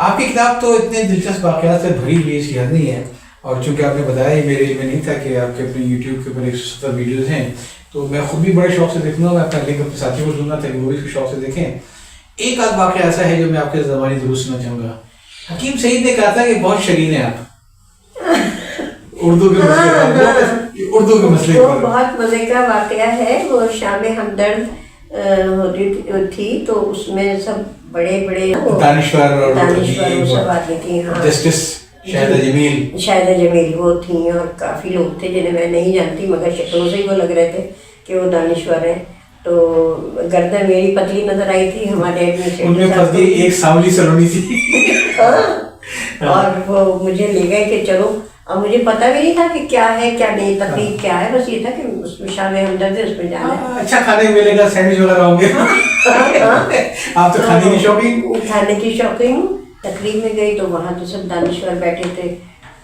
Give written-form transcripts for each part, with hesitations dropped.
آپ کی کتاب تو اتنے دلچسپ واقعات سے بھری ہوئی اس کی حد نہیں ہے، اور چونکہ آپ نے بتایا ہی میرے علم میں نہیں تھا کہ آپ کے اپنے یوٹیوب کے اوپر 170 ویڈیوز ہیں، تو میں خود بھی بڑے شوق سے دیکھوں گا. میں اپنا لنک اپنے ساتھیوں کو دوں گا تاکہ وہ بھی اس کو شوق سے دیکھیں. ایک آدھ واقعہ ایسا ہے جو میں آپ کے زبانی ضرور سننا چاہوں گا. حکیم سعید نے کہا تھا کہ بہت شرین ہیں آپ اردو کے مسئلے وہ بہت مزے کا واقعہ ہے. وہ شام ہمدرد تھی تو اس میں سب بڑے بڑے دانشور وہ سب آتی تھیں. ہاں، جسٹس شاہدہ جمیل وہ تھیں، اور کافی لوگ تھے جنہیں میں نہیں جانتی مگر شکلوں سے ہی وہ لگ رہے تھے کہ وہ دانشور ہیں. تو گردن میری پتلی نظر آئی تھی، ہمارے ایک سانولی سلونی تھی اور وہ مجھے لے گئے کہ چلو. اب مجھے پتہ بھی نہیں تھا کہ کیا ہے کیا نہیں، تکلیف کیا ہے، بس یہ تھا کہ اس میں شام ہمدرد ہے، اس میں جانا ہے. اچھا کھانے ملے گا، سینڈوچ وغیرہ ہوں گے. آپ تو کھانے کی شوقین؟ کھانے کی شوقین ہوں. تقریب میں گئی تو وہاں تو سب دانشور بیٹھے تھے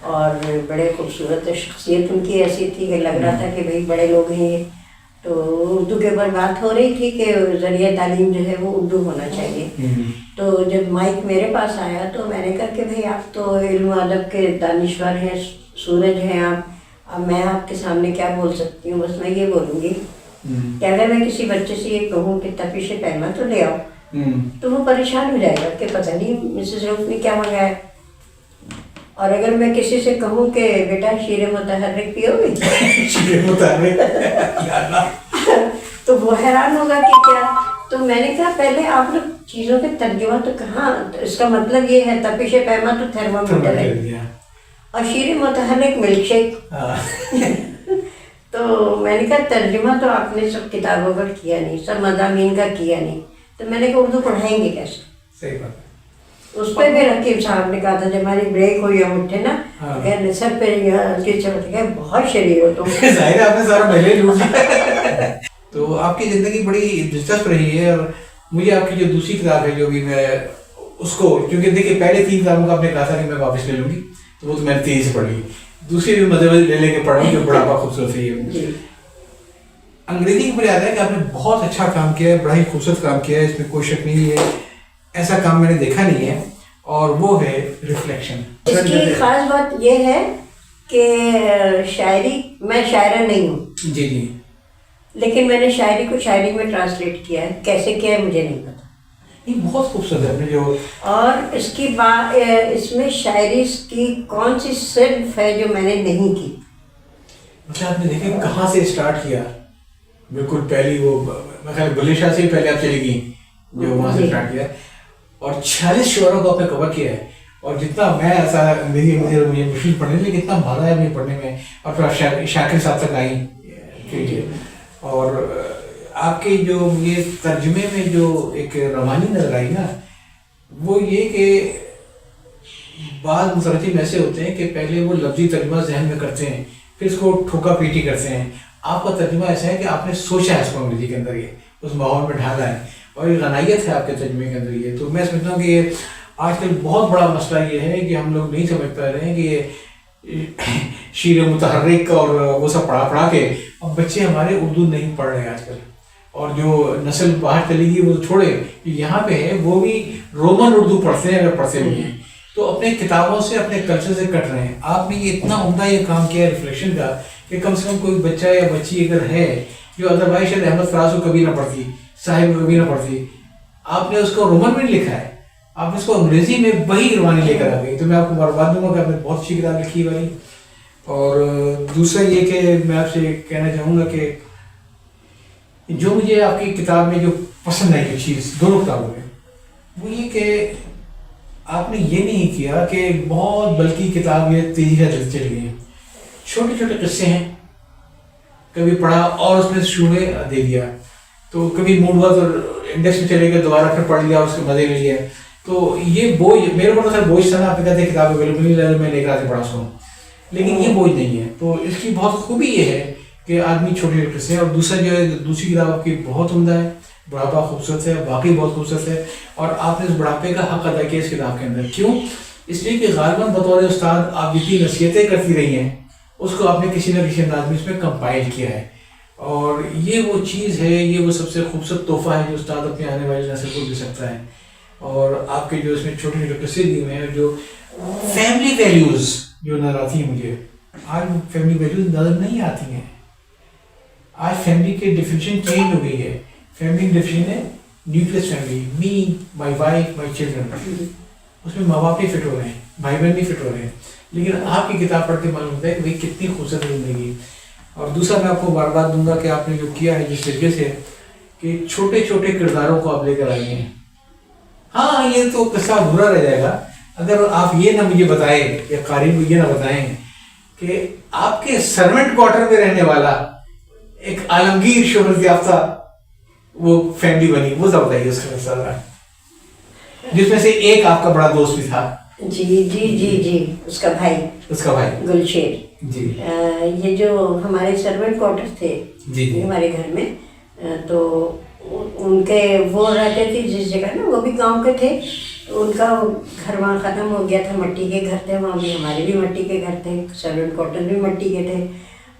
اور بڑے خوبصورت شخصیت ان کی ایسی تھی کہ لگ رہا تھا کہ بھائی بڑے لوگ ہیں یہ. تو اردو کے اوپر بات ہو رہی تھی کہ ذریعہ تعلیم جو ہے وہ اردو ہونا چاہیے. تو جب مائک میرے پاس آیا تو میں نے کہا کہ بھائی آپ تو علم و ادب کے دانشور ہیں، سورج ہیں آپ، اب میں آپ کے سامنے کیا بول سکتی ہوں، بس میں یہ بولوں گی کہ اگر میں کسی بچے سے یہ کہوں کہ تپش پیما تو لے آؤ تو وہ پریشان ہو جائے گا کہ پتہ نہیں مسز روف نے کیا منگایا. اور اگر میں کسی سے کہوں کہ بیٹا شیر متحرک پیو گے تو وہ حیران ہوگا کہ کیا. تو میں نے کہا پہلے آپ لوگ چیزوں کے ترجمہ تو کہاں، اس کا مطلب یہ ہے تپش پیما تو تھرمامیٹر ہے اور شیر متحرک ملک شیک. تو میں نے کہا ترجمہ تو آپ نے سب کتابوں کا کیا نہیں، سب مضامین کا کیا نہیں، تو میں نے کہا اردو پڑھائیں گے کیسے. صحیح بات ہے. اس پہ پھر حکیم صاحب نے کہا تھا جب ہماری بریک ہوئی ہم اٹھے نا کہ سر پہ بہت شریر ہو تم. ظاہر ہے آپ نے سارا پہلے لوٹ لیا. تو آپ کی زندگی بڑی دلچسپ رہی ہے، اور مجھے آپ کی جو دوسری کتاب ہے جو بھی میں اس کو، کیونکہ دیکھیے پہلے 3 کتابوں کا آپ نے کہا تھا کہ میں واپس لے لوں گی تو وہ تو میں نے تیزی سے پڑھ لی. دوسری بھی مزے لے کے پڑھا ہوں جو بڑا خوبصورت ہے. یہ انگریزی کی مجھے یاد ہے کہ آپ نے بہت اچھا کام کیا ہے، بڑا ہی خوبصورت کام کیا ہے، اس میں کوئی شک نہیں ہے. ایسا کام میں نے دیکھا نہیں ہے، اور وہ ہے ریفلیکشن. اس کی خاص بات یہ ہے کہ شاعری، میں شاعرہ نہیں ہوں جی لیکن میں نے شاعری کو شاعری میں ٹرانسلیٹ کیا ہے. کیسے کیا ہے مجھے نہیں پتا. یہ بہت خوبصورت ہے. جو اور اس کی اس میں شاعری کی کون سی صنف ہے جو میں نے نہیں کی. مطلب آپ نے دیکھیں کہاں سے اسٹارٹ کیا. بالکل پہلی وہ میں خیال بلے شاہ سے پہلے آپ چلی گئیں جو وہاں سے اسٹارٹ کیا، اور 46 شعروں کو آپ نے کور کیا ہے. اور جتنا میں ایسا انگریزی مجھے مشکل پڑھنے لیکن اتنا مزہ ہے مجھے پڑھنے میں. اور پھر شاکر صاحب تک آئی، اور آپ کے جو یہ ترجمے میں جو ایک روانی نظر آئی نا، وہ یہ کہ بعض مترجم ایسے ہوتے ہیں کہ پہلے وہ لفظی ترجمہ ذہن میں کرتے ہیں پھر اس کو ٹھوکا پیٹی کرتے ہیں. آپ کا ترجمہ ایسا ہے کہ آپ نے سوچا ہے اس کو انگریزی کے اندر، یہ اس ماحول میں ڈھالا ہے، اور یہ غنائیت ہے آپ کے ترجمے کے اندر. یہ تو میں سمجھتا ہوں کہ یہ آج کل بہت بڑا مسئلہ یہ ہے کہ ہم لوگ نہیں سمجھ پا رہے ہیں کہ یہ شیر متحرک اور وہ سب پڑھا کے اب بچے ہمارے اردو نہیں پڑھ رہے ہیں آج کل. اور جو نسل باہر چلی گئی وہ چھوڑے یہاں پہ ہے، وہ بھی رومن اردو پڑھتے ہیں اگر پڑھتے بھی ہیں تو اپنے کتابوں سے اپنے کلچر سے کٹ رہے ہیں. آپ نے یہ اتنا عمدہ یہ کام کیا ہے ریفلیکشن کا کہ کم سے کم کوئی بچہ یا بچی اگر ہے جو ادروائز شاید احمد فراز کو کبھی نہ پڑھتی، صاحب کو کبھی نہ پڑھتی، آپ نے اس کو رومن میں لکھا ہے، آپ نے اس کو انگریزی میں وہی روانی لے کر آ گئی. تو میں آپ کو مبارکباد دوں گا کہ آپ نے بہت اچھی کتاب لکھی والی. اور دوسرا یہ کہ میں آپ سے کہنا چاہوں گا کہ جو مجھے آپ کی کتاب میں جو پسند ہے جو چیز دونوں کتابوں میں، وہ یہ کہ آپ نے یہ نہیں کیا کہ بہت بلکہ کتاب یہ تیزی کا چل گئی ہے. چھوٹے چھوٹے قصے ہیں، کبھی پڑھا اور اس میں شروع دے دیا، تو کبھی موڈ ہوا تو انڈیکس میں چلے گئے دوبارہ پھر پڑھ لیا، اس کے مزے لے لیا. تو یہ بوجھ میرے کو تو بوجھ تھا نا. آپ نے کہتے ہیں کتاب اویلیبل نہیں رہا، میں لے کر آتے پڑھا اس کو، لیکن یہ بوجھ نہیں ہے. تو اس کی بہت خوبی یہ ہے کہ آدمی چھوٹے چھوٹے قصے. اور دوسرا جو ہے دوسری کتاب آپ کی بہت عمدہ ہے، بڑھاپا خوبصورت ہے، واقعی بہت خوبصورت ہے، اور آپ نے اس بڑھاپے کا حق ادا کیا اس کتاب کے اندر. کیوں؟ اس لیے کہ غالباً بطور استاد آپ جتنی نصیحتیں کرتی رہی ہیں اس کو آپ نے کسی نہ کسی انداز میں اس میں کمپائل کیا ہے. اور یہ وہ چیز ہے، یہ وہ سب سے خوبصورت تحفہ ہے جو استاد اپنے آنے والی نسل کو دے سکتا ہے. اور آپ کے جو اس میں چھوٹے چھوٹے قصے دیے ہوئے ہیں جو فیملی ویلیوز جو نظر آتی ہیں مجھے. آج فیملی ویلیوز نظر نہیں آتی ہیں. آج فیملی کی ڈیفینیشن چینج ہو گئی ہے. فیملی کی ڈیفینیشن ہے nucleus family, me, my wife, my children. اس میں ماں باپ نہیں فٹ ہو رہے ہیں, بھائی بہن نہیں فٹ ہو رہے ہیں. لیکن آپ کی کتاب پڑھ کے معلوم ہوتا ہے کہ بھائی کتنی خوبصورت زندگی. اور دوسرا میں آپ کو بار بار دوں گا کہ آپ نے جو کیا ہے جس طریقے سے کہ چھوٹے چھوٹے کرداروں کو آپ لے کر آئے ہیں. ہاں یہ تو قصہ ادھورا رہ جائے گا اگر آپ یہ نہ مجھے بتائیں یا قاری کو یہ نہ بتائیں کہ آپ کے سروینٹ کوارٹر میں رہنے والا ایک عالمگیر شہرت یافتہ وہ فیملی بنی. وہ ذرا بتائیے اس کا قصہ, جس میں سے ایک آپ کا بڑا دوست بھی تھا. جی جی جی جی اس کا بھائی گلشیر. جی یہ جو ہمارے سروینٹ کوارٹر تھے جی ہمارے گھر میں, تو ان کے وہ رہتے تھے جس جگہ نا, وہ بھی گاؤں کے تھے. ان کا گھر وہاں ختم ہو گیا تھا, مٹی کے گھر تھے وہاں بھی, ہمارے بھی مٹی کے گھر تھے, سروینٹ کوارٹر بھی مٹی کے تھے.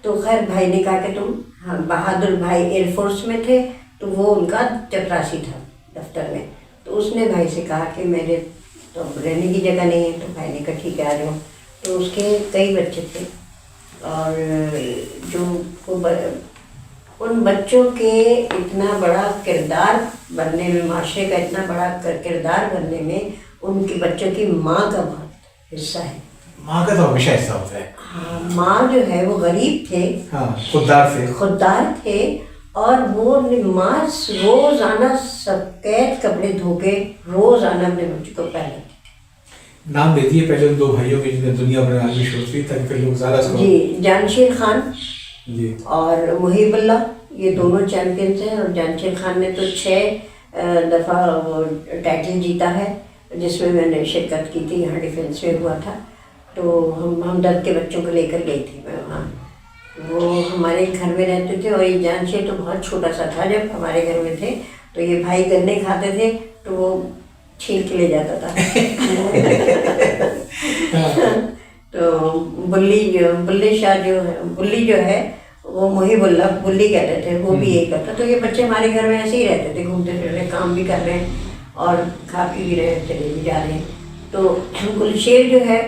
تو خیر بھائی نے کہا کہ تم, ہاں بہادر بھائی ایئر فورس میں تھے تو وہ ان کا چپراسی تھا دفتر میں. تو اس نے بھائی سے کہا کہ میرے تو رہنے کی جگہ نہیں ہے. تو بھائی نے کہا ٹھیک ہے آ جاؤ. تو اس کے کئی بچے تھے اور جو ان بچوں کے اتنا بڑا کردار بننے میں, معاشرے کا اتنا بڑا کردار بننے میں ان کے بچوں کی ماں کا بہت حصہ ہے. ماں کا تو ہمیشہ حصہ ہوتا ہے. ہاں ماں جو ہے وہ غریب تھے, ہاں خوددار تھے, اور وہ ماں روزانہ سفید کپڑے دھو کے روزانہ اپنے بچوں کو پہناتی تھی. نام دے دیے پہلے ان دو بھائیوں کے جنہیں دنیا بھر میں عالمی شہرت تھی تاکہ لوگ زیادہ سنو. جی جانشیر خان جی اور محیب اللہ, یہ دونوں چیمپئنس ہیں. اور جانشیر خان نے تو 6 دفعہ وہ ٹائٹل جیتا ہے, جس میں نے شرکت کی تھی. یہاں ڈیفینس میں ہوا تھا تو ہم درد کے بچوں کو لے کر گئی تھی میں وہاں. وہ ہمارے گھر میں رہتے تھے اور یہ جانشیر تو بہت چھوٹا سا تھا جب ہمارے گھر میں تھے. تو یہ بھائی گنے کھاتے تھے تو وہ چھین کے لے جاتا تھا. تو بلی شاہ جو ہے وہ محیب اللہ بلی کہتے تھے, وہ بھی یہی کرتا. تو یہ بچے ہمارے گھر میں ایسے ہی رہتے تھے, گھومتے پھر رہے, کام بھی کر رہے ہیں اور کھا پی بھی رہے ہیں, چلے بھی جا رہے ہیں. تو گلشیر جو ہے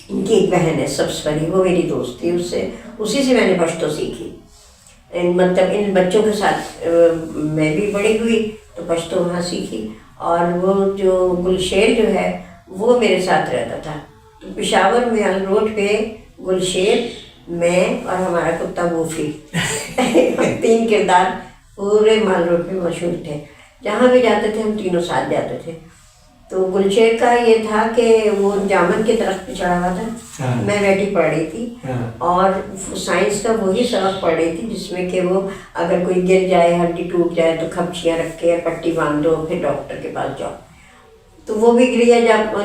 ان کی ایک بہن ہے سبز پری, وہ میری دوست تھی. اسی سے میں نے پشتو سیکھی. مطلب ان بچوں کے ساتھ میں بھی بڑی ہوئی تو پشتو وہاں سیکھی. اور وہ جو گلشیر جو ہے وہ میرے ساتھ رہتا تھا. تو پشاور میں روڈ پہ گلشیر, میں اور ہمارا کتا بوفی 3 کردار پورے مال روڈ پہ مشہور تھے. جہاں بھی جاتے تھے ہم تینوں ساتھ جاتے تھے. تو گلشیر کا یہ تھا کہ وہ جامن کے درخت پہ چڑھا ہوا تھا, میں بیٹھی پڑھ رہی تھی اور سائنس کا وہی سبق پڑھ رہی تھی جس میں کہ وہ اگر کوئی گر جائے, ہڈی ٹوٹ جائے تو کھپچیاں رکھ کے پٹی باندھ دو, پھر ڈاکٹر کے پاس جاؤ. تو وہ بھی گریا,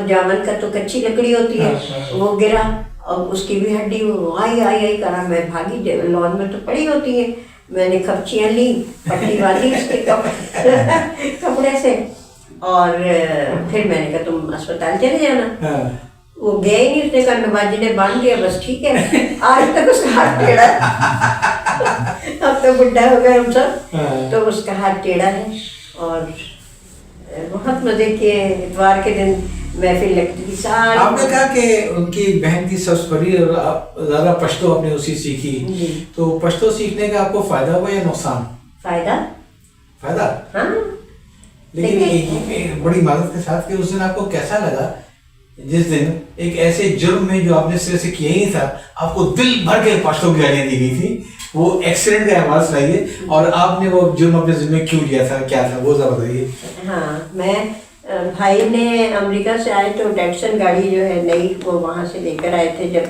جامن کا تو کچی لکڑی ہوتی ہے, وہ گرا اور اس کی بھی ہڈی آئی کرا. میں بھاگی, لان میں تو پڑی ہوتی ہے, میں نے کھپچیاں لی, پٹی باندھی اس کے کپڑے سے, اور پھر میں نے کہا تم اسپتال چلے جانا. وہ گیا ہی نہیں, اس نے کہا نواجی نے باندھ دیا بس ٹھیک ہے. آج تک اس کا ہاتھ ٹیڑھا ہے, اب تو بڈھا ہو گئے ہم سب, تو اس کا ہاتھ ٹیڑھا ہے. اور بہت مزے کیے. اتوار کے دن محفل لگتی تھی ساری. آپ نے کہا کہ ان کی بہن کی سبز پری اور زیادہ پشتو آپ نے اسی سیکھی, تو پشتو سیکھنے کا آپ کو فائدہ ہوا یا نقصان؟ فائدہ ہاں. لیکن بڑی معذرت کے ساتھ کہ اس دن آپ کو کیسا لگا جس دن ایک ایسے جرم میں جو آپ نے سرے سے کیا ہی تھا, آپ کو دل بھر کے پشتو کی گالیاں دی گئی تھی, وہ ایکسیڈنٹ کا احوال سنائیے اور آپ نے وہ جرم اپنے ذمہ کیوں لیا تھا, کیا تھا وہ ذرا بتائیے. ہاں, میں بھائی نے امریکہ سے آئے تو ڈیٹسن گاڑی جو ہے نئی, وہ وہاں سے لے کر آئے تھے. جب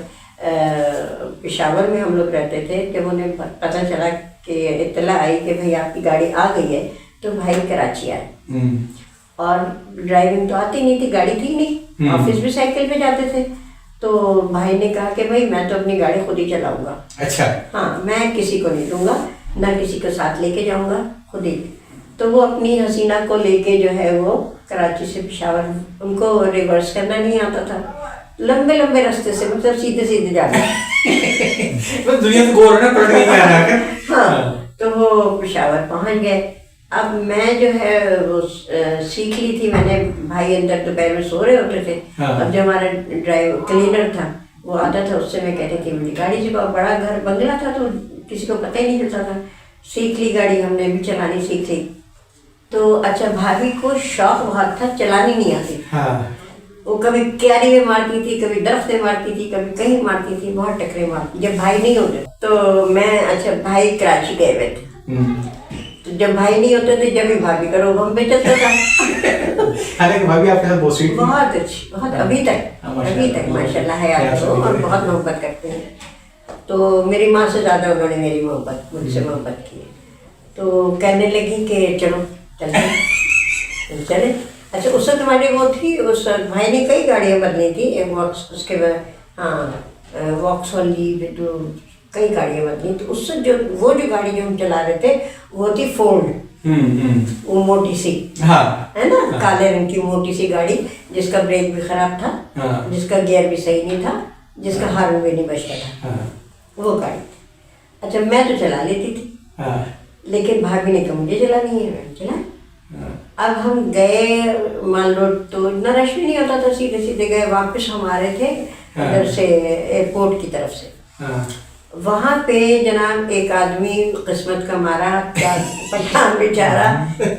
پشاور میں ہم لوگ رہتے تھے, جب انہیں پتہ چلا کہ اطلاع آئی کہ بھائی آپ کی گاڑی آ گئی ہے, تو بھائی کراچی آئے. اور ڈرائیونگ تو آتی نہیں تھی, گاڑی تھی نہیں, آفس بھی سائیکل پہ جاتے تھے. تو بھائی نے کہا کہ بھائی میں تو اپنی گاڑی خود ہی چلاؤں گا. اچھا. ہاں, میں کسی کو نہیں دوں گا, نہ کسی کو ساتھ لے کے جاؤں گا, خود ہی. تو وہ اپنی حسینہ کو لے کے جو ہے وہ کراچی سے پشاور, ان کو ریورس کرنا نہیں آتا تھا, لمبے راستے سے, مطلب سیدھے جانا. دنیا تو گور ہے نا, پلٹ نہیں آ رہا. ہاں, تو وہ پشاور پہنچ گئے. اب میں جو ہے وہ سیکھ لی تھی میں نے. بھائی اندر دوپہر میں سو رہے ہوتے تھے. اب جو ہمارا ڈرائیور کلینر تھا وہ آتا تھا, اس سے میں کہتی تھی میری گاڑی سے, بڑا گھر بنگلہ تھا تو کسی کو پتہ ہی نہیں چلتا تھا. سیکھ لی گاڑی, ہم نے بھی چلانی سیکھ لی. تو اچھا بھابھی کو شوق بہت تھا, چلانی نہیں آتی. وہ کبھی کیاری میں مارتی تھی, کبھی درخت میں مارتی تھی, کبھی کہیں مارتی تھی, بہت ٹکرے مارتی جب بھائی نہیں ہوتے. تو میں اچھا بھائی کراچی گئے ہوئے تھے, تو جب بھائی نہیں ہوتے تھے جب بھی بھابھی کرو ہم پہ چلتا تھا. حالانکہ بھابھی آپ کے ساتھ بہت سویٹ تھی. بہت اچھی, بہت ابھی تک ماشاء اللہ حیات ہو, اور بہت محبت کرتے ہیں. تو میری ماں سے زیادہ انہوں نے میری محبت مجھ سے محبت کی. تو کہنے لگی کہ چلو چلتے چلے. اچھا اس وقت ہماری وہ تھی, اس وقت بھائی نے کئی گاڑیاں بدلی تھی, ایک واکس, اس کے بعد واکس والی, جو کئی گاڑیاں بدلی. تو اس وقت وہ جو گاڑی جو ہم چلا رہے تھے وہ تھی فورڈ, وہ موٹی سی ہے نا, کالے رنگ کی موٹی سی گاڑی جس کا بریک بھی خراب تھا, جس کا گیئر بھی صحیح نہیں تھا, جس کا ہارن بھی نہیں بجتا تھا, وہ گاڑی. اچھا میں تو چلا لیتی تھی, لیکن بھابھی نے کہا مجھے چلانی ہے, میں چلا. اب ہم گئے مان لو تو اتنا رش بھی نہیں ہوتا تھا, سیدھے سیدھے گئے. واپس ہم آ رہے تھے ادھر سے ایئرپورٹ کی طرف سے. وہاں پہ جناب ایک آدمی قسمت کا مارا, پٹھان بیچارہ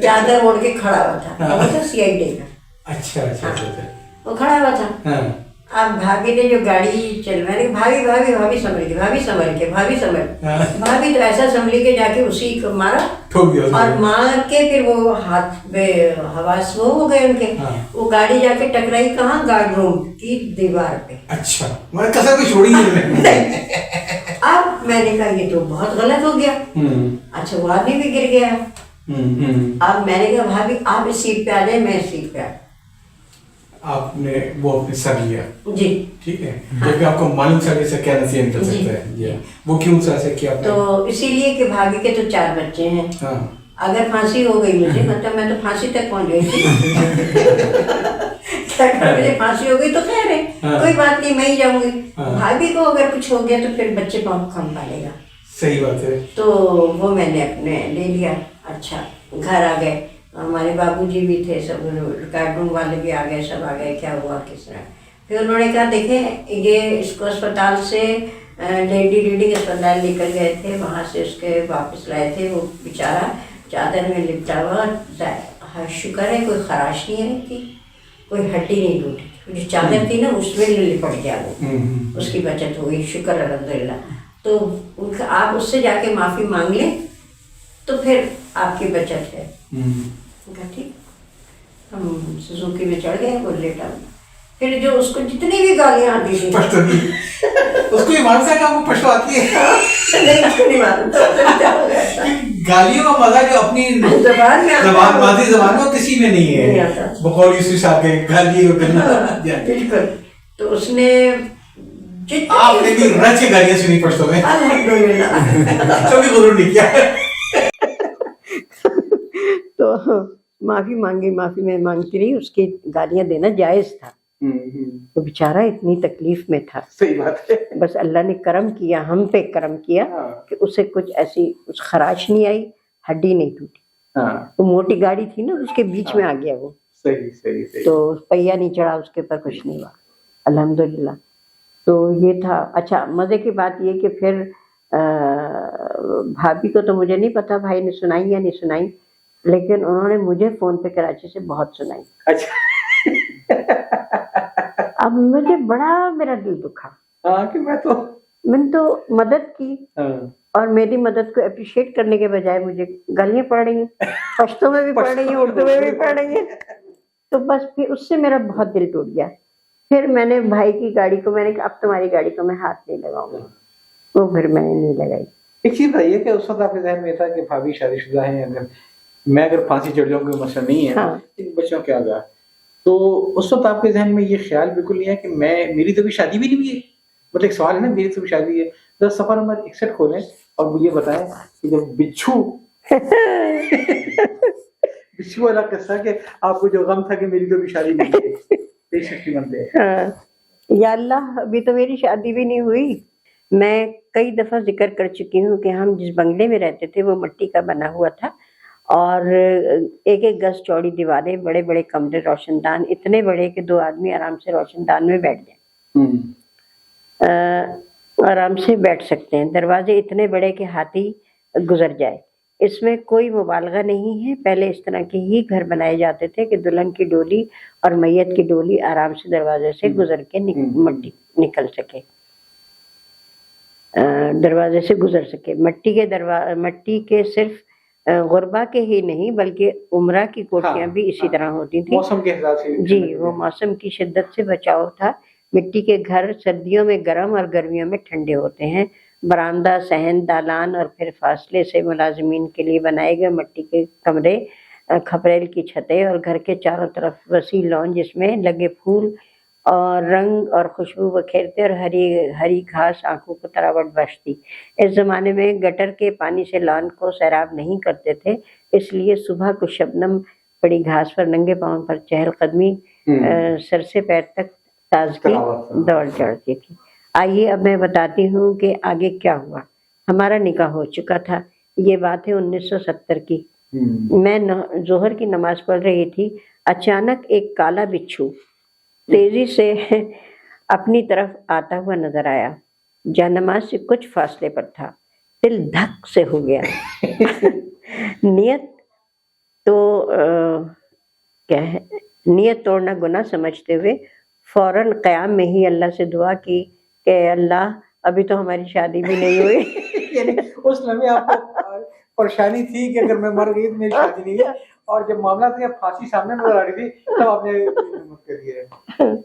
چادر اوڑھ کے کھڑا ہوا تھا, وہ تھا CID کا. اچھا وہ کھڑا ہوا تھا. اب بھابھی نے جو گاڑی چلوائی, بھابھی سنبھل کے بھابھی تو ایسا سنبھلی کے جا کے اسی کو مارا, اور مار کے پھر وہ ہاتھ میں حواس وہ ہو گئے ان کے. وہ گاڑی جا کے ٹکرائی کہاں, گارڈ روم کی دیوار پہ. اچھا میں کسر کو چھوڑی نہیں. اب میں نے کہا یہ تو بہت غلط ہو گیا. اچھا وہ آدمی بھی گر گیا. اب میں نے کہا بھابھی آپ اس سیٹ پہ آ جائیں, میں اس سیٹ پہ آ. آپ نے وہ اپنے سر لیا, جی ٹھیک ہے, جبکہ آپ کو معلوم تھا کہ اسے کیا نتیجہ نکل سکتا ہے. وہ کیوں سا ایسا کیا؟ تو اسی لیے کہ بھابھی کے تو 4 بچے ہیں. اگر پھانسی ہو گئی مجھے, مطلب میں تو پھانسی تک پہنچ گئی تھی. مجھے پھانسی ہو گئی تو خیر ہے, کوئی بات نہیں, میں ہی جاؤں گی. بھابھی کو اگر کچھ ہو گیا تو پھر بچے کون پالے گا. صحیح بات ہے. تو وہ میں نے اپنے لے لیا. اچھا گھر آ گئے, ہمارے بابو جی بھی تھے, سب ریکارڈ روم والے بھی آ گئے, سب آ گئے, کیا ہوا کس طرح. پھر انہوں نے کہا دیکھیں یہ اس کو اسپتال سے لیڈی ریڈنگ اسپتال لے کر گئے تھے, وہاں سے اس کے واپس لائے تھے. وہ بیچارہ چادر میں لپٹا ہوا, شکر ہے کوئی خراش نہیں آئی تھی, کوئی ہڈی نہیں ٹوٹی. جو چادر تھی نا اس میں لپٹ گیا, وہ اس کی بچت ہو گئی, شکر الحمدللہ. تو ان کا آپ اس سے جا کے معافی مانگ لیں تو پھر آپ کی بچت ہے. ٹھیک, ہم سوزوکی میں چڑھ گئے, وہ لیٹا. پھر جو اس کو جتنی بھی گالیاں آتی تھی, اس کو یہ مانتا ہے کہ آپ کو پشتو آتی ہے؟ نہیں مانتا. گالیوں کا مزہ جو اپنی زبان میں, مادری زبان میں کسی میں نہیں ہے, بقول یوسف صاحب کے گالی کرنا. بالکل. تو اس نے آپ نے بھی رچ کے گالیاں سنی پشتو میں, الحمدللہ, کبھی غرور نہیں کیا. تو معافی مانگی, معافی میں مانگتی رہی, اس کی گالیاں دینا جائز تھا. تو بیچارہ اتنی تکلیف میں تھا. صحیح بات ہے. بس اللہ نے کرم کیا, ہم پہ کرم کیا کہ اسے کچھ ایسی خراش نہیں آئی, ہڈی نہیں ٹوٹی. وہ موٹی گاڑی تھی نا, اس کے بیچ میں آ گیا وہ. صحیح. تو پہیا نہیں چڑھا, اس کے اوپر کچھ نہیں ہوا الحمدللہ. تو یہ تھا. اچھا مزے کی بات یہ کہ پھر بھابھی کو تو مجھے نہیں پتا بھائی نے سنائی یا نہیں سنائی, لیکن انہوں نے مجھے فون پہ کراچی سے بہت سنائی. اچھا. اب مجھے بڑا میرا دل دکھا کہ میں نے تو مدد کی, اور میری مدد کو اپریشیٹ کرنے کے بجائے مجھے گالیاں پڑ رہی ہیں, پشتو میں بھی پڑ رہی ہیں, اردو میں بھی پڑ رہی ہیں. تو بس پھر اس سے میرا بہت دل ٹوٹ گیا. پھر میں نے بھائی کی گاڑی کو, میں نے کہا اب تمہاری گاڑی کو میں ہاتھ نہیں لگاؤں گا. وہ پھر میں نے نہیں لگائی. ایک چیز بتائیے کہ اس وقت آپ کے ذہن میں تھا کہ بھابھی شادی شدہ ہیں, اگر پھانسی چڑھ جاؤں کوئی مسئلہ نہیں ہے, ان بچوں کیا ہوگا. تو اس وقت آپ کے ذہن میں یہ خیال بالکل نہیں ہے کہ میری تو بھی شادی بھی نہیں ہوئی ہے. مطلب ایک سوال ہے نا, میری تو بھی شادی ہے. تو سفر نمبر 61 کھولیں اور مجھے بتائیں کہ جب بچھو والا قصہ کہ آپ کو جو غم تھا کہ میری تو بھی شادی نہیں ہوئی. یا اللہ, ابھی تو میری شادی بھی نہیں ہوئی. میں کئی دفعہ ذکر کر چکی ہوں کہ ہم جس بنگلے میں رہتے تھے وہ مٹی کا بنا ہوا تھا, اور ایک ایک گز چوڑی دیواریں، بڑے بڑے کمرے، روشن دان اتنے بڑے کہ 2 آدمی آرام سے روشن دان میں بیٹھ جائیں، آرام سے بیٹھ سکتے ہیں۔ دروازے اتنے بڑے کہ ہاتھی گزر جائے۔ اس میں کوئی مبالغہ نہیں ہے، پہلے اس طرح کے ہی گھر بنائے جاتے تھے کہ دلہن کی ڈولی اور میت کی ڈولی آرام سے دروازے سے گزر کے نکل سکے، دروازے سے گزر سکے۔ مٹی کے صرف غربا کے ہی نہیں بلکہ عمرہ کی کوٹھیاں بھی اسی طرح ہوتی تھیں، موسم کے حساب سے جی، وہ موسم کی شدت سے بچاؤ تھا۔ مٹی کے گھر سردیوں میں گرم اور گرمیوں میں ٹھنڈے ہوتے ہیں۔ برآمدہ، صحن، دالان اور پھر فاصلے سے ملازمین کے لیے بنائے گئے مٹی کے کمرے، کھپریل کی چھتیں اور گھر کے چاروں طرف وسیع لان جس میں لگے پھول اور رنگ اور خوشبو بکھیرتے اور ہری گھاس آنکھوں کو تراوٹ بخشتی۔ اس زمانے میں گٹر کے پانی سے لان کو سیراب نہیں کرتے تھے، اس لیے صبح کو شبنم پڑی گھاس پر ننگے پاؤں پر چہل قدمی سر سے پیر تک تازگی دوڑ چڑھتی تھی۔ آئیے اب میں بتاتی ہوں کہ آگے کیا ہوا۔ ہمارا نکاح ہو چکا تھا، یہ بات ہے 1970 کی۔ میں ظہر کی نماز پڑھ رہی تھی، اچانک ایک کالا بچھو تیزی سے اپنی طرف آتا ہوا نظر آیا، جانماز سے کچھ فاصلے پر تھا۔ دل دھک سے ہو گیا۔ نیت تو کیا ہے، نیت توڑنا گناہ سمجھتے ہوئے فوراً قیام میں ہی اللہ سے دعا کی کہ اللہ ابھی تو ہماری شادی بھی نہیں ہوئی۔ یعنی اس لمحے آپ کو پریشانی تھی کہ اگر میں مر گئی تو میری شادی نہیں ہے، اور جب معاملہ تھا کہ پھانسی سامنے نظر آ رہی تھی تب آپ نے ہمت کری ہے۔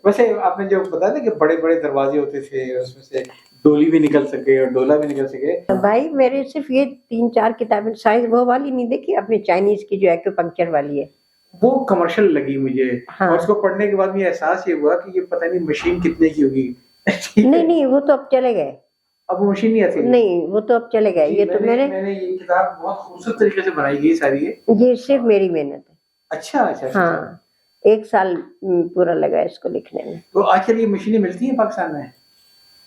ویسے آپ نے جو بتایا نا کہ بڑے بڑے دروازے ہوتے تھے، اس میں سے ڈولی بھی نکل سکے اور ڈولا بھی نکل سکے۔ بھائی میرے صرف یہ 3-4 کتابیں، سائز وہ والی نہیں دیکھی اپنی چائنیز کی جو ایکوپنکچر والی ہے، وہ کمرشل لگی مجھے، ہاں۔ اور اس کو پڑھنے کے بعد مجھے احساس یہ ہوا کہ یہ پتہ نہیں مشین کتنے کی ہوگی۔ نہیں وہ تو اب چلے گئے، اب وہ مشین نہیں آتی؟ نہیں وہ تو اب چلے گئے۔ یہ تو میں نے یہ کتاب بہت خوبصورت طریقے سے بنائی گئی ساری، یہ صرف میری محنت ہے۔ اچھا اچھا، ہاں 1 سال پورا لگا اس کو لکھنے میں۔ تو آج کل یہ مشینیں ملتی ہیں پاکستان میں؟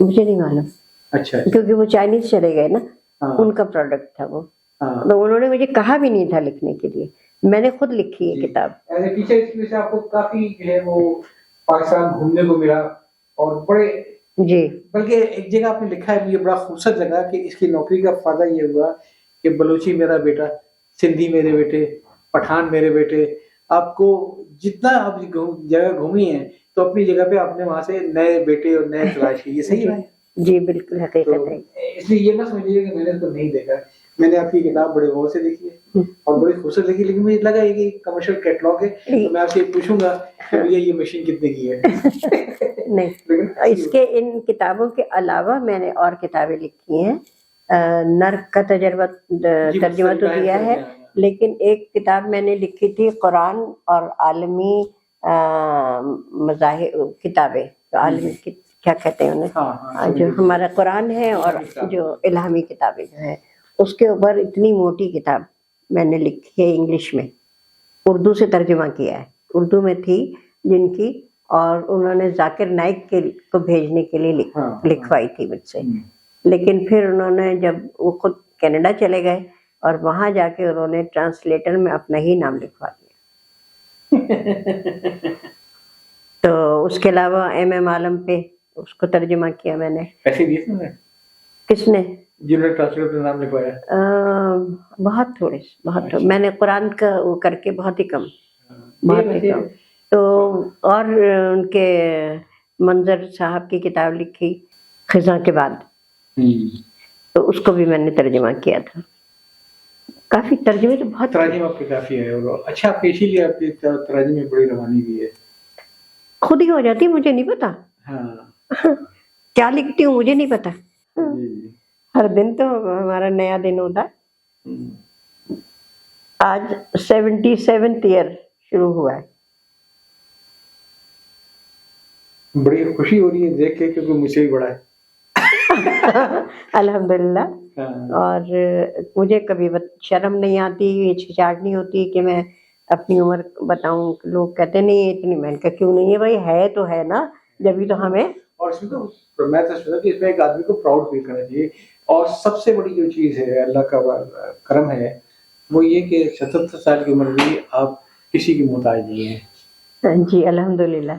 مجھے نہیں معلوم، اچھا، کیونکہ وہ چائنیز چلے گئے نا، ان کا پروڈکٹ تھا وہ، تو انہوں نے مجھے کہا بھی نہیں تھا لکھنے کے لیے، میں نے خود لکھی ہے کتاب۔ ایز اے ٹیچر اس کی وجہ سے آپ کو کافی جو ہے وہ پاکستان گھومنے کو ملا، اور بڑے جی، بلکہ ایک جگہ آپ نے لکھا ہے مجھے بڑا خوبصورت لگا کہ اس کی نوکری کا فائدہ یہ ہوا کہ بلوچی میرا بیٹا، سندھی میرے بیٹے، پٹھان میرے بیٹے۔ آپ کو جتنا آپ جگہ گھومی ہیں تو اپنی جگہ پہ آپ نے وہاں سے نئے بیٹے اور نئے تلاش کیے، یہ صحیح ہے؟ جی بالکل حقیقت ہے۔ اس لیے یہ نہ سمجھیے کہ میں نے اس کو نہیں دیکھا، میں نے آپ کی کتاب بڑے غور سے دیکھی ہے اور بڑی خوبصورت لگی، لیکن مجھے لگا یہ کہ کمرشل کیٹلاگ ہے تو میں آپ سے پوچھوں گا کہ بھیا یہ مشین کتنے کی ہے۔ نہیں، اس کے ان کتابوں کے علاوہ میں نے اور کتابیں لکھی ہیں، نرک کا تجربہ ترجمہ تو دیا ہے، لیکن ایک کتاب میں نے لکھی تھی قرآن اور عالمی مذاہب کتابیں، عالمی کیا کہتے ہیں انہیں، جو ہمارا قرآن ہے اور جو الہامی کتابیں جو ہیں، اس کے اوپر اتنی موٹی کتاب میں نے لکھی ہے، انگلش میں، اردو سے ترجمہ کیا ہے، اردو میں تھی جن کی، اور انہوں نے ذاکر نائک کو بھیجنے کے لیے لکھوائی تھی مجھ سے، لیکن پھر انہوں نے جب وہ خود کینیڈا چلے گئے اور وہاں جا کے انہوں نے ٹرانسلیٹر میں اپنا ہی نام لکھوا دیا۔ تو اس کے علاوہ ایم عالم پہ اس کو ترجمہ کیا میں نے۔ پیسے دیے تھے؟ کس نے؟ جنہوں نے ٹرانسلیٹر پہ نام لکھوایا؟ بہت تھوڑے، میں نے قرآن کا وہ کر کے بہت ہی کم، بہت ہی کم۔ تو اور ان کے منظر صاحب کی کتاب لکھی خزاں کے بعد، تو اس کو بھی میں نے ترجمہ کیا تھا۔ کافی ترجمے تو بہت، تراجم آپ کے کافی ہے، اور اچھا پیش ہی لیا، آپ کی تراجم میں بڑی روانی بھی ہے، خود ہی ہو جاتی، مجھے نہیں پتا کیا لکھتی ہوں، مجھے نہیں پتا، ہر دن تو ہمارا نیا دن ہوتا ہے۔ آج 77th ایئر شروع ہوا ہے۔ بڑی خوشی ہو رہی ہے دیکھ کے، کیونکہ مجھ سے بھی بڑا ہے۔ الحمدللہ، اور مجھے کبھی شرم نہیں آتی، ہچکچاہٹ نہیں ہوتی کہ میں اپنی عمر بتاؤں۔ لوگ کہتے نہیں اتنی، میں نے کہا کیوں نہیں ہے بھائی، ہے تو ہے نا، جبھی تو ہمیں، اور اس میں تو میں تو سوچا کہ اس میں ایک آدمی کو پراؤڈ فیل کرنا چاہیے، اور سب سے بڑی جو چیز ہے اللہ کا کرم ہے وہ یہ کہ 77 سال کی عمر بھی آپ کسی کی محتاج نہیں ہیں. جی الحمدللہ.